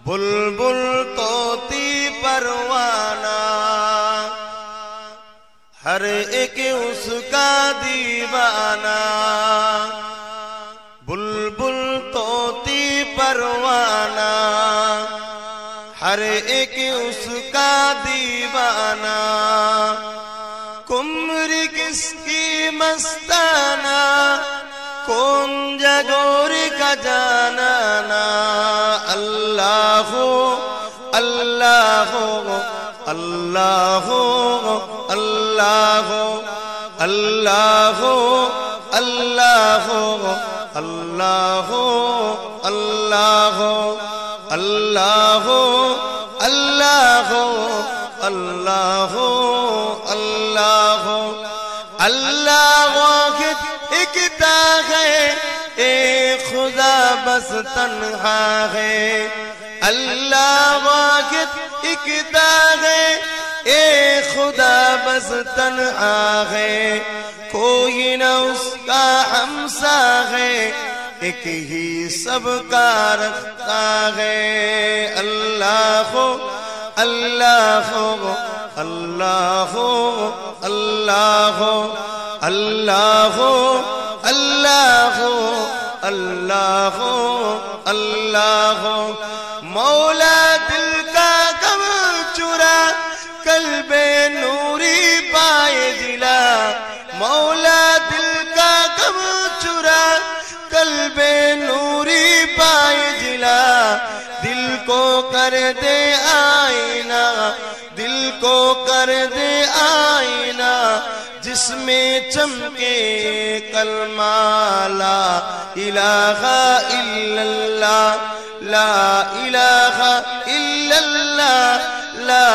बुलबुल तोती परवाना, हर एक उसका दीवाना। बुलबुल तोती परवाना, हर एक उसका दीवाना। कुम्र किसकी मस्ताना, कौन जगोर का जानाना। अल्लाह अल्लाह अल्लाह अल्लाह अल्लाह अल्लाह अल्लाह अल्लाह अल्लाह अल्लाह अल्लाह अल्लाह अल्लाह वाहिद इकता है, एक खुदा बस तन्हा है। अल्लाह वाहिद इकता है, एक खुदा बस तन्हा है। कोई न उसका हमसा है, एक ही सबका रखता है। अल्लाह अल्लाह अल्लाह अल्लाह अल्लाह अल्लाह अल्लाह अल्लाह। मौला दिल का गम चुरा, कल्बे नूरी पाए जिला। मौला दिल का गम चुरा, कल्बे नूरी पाए जिला। दिल को कर दे आईना, दिल को कर दे आईना, जिसमें चमके कलमा ला इलाहा इल्लल्लाह, ला इलाहा इल्लल्लाह, ला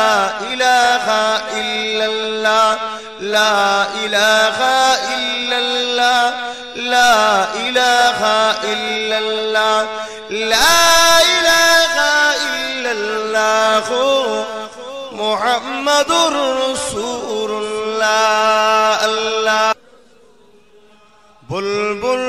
इलाहा इल्लल्लाह, ला इलाहा इल्लल्लाह, ला इलाहा इल्लल्लाह, ला इलाहा इल्लल्लाह मुहम्मदुर रसूलुल्लाह। अल्लाह बुलबुल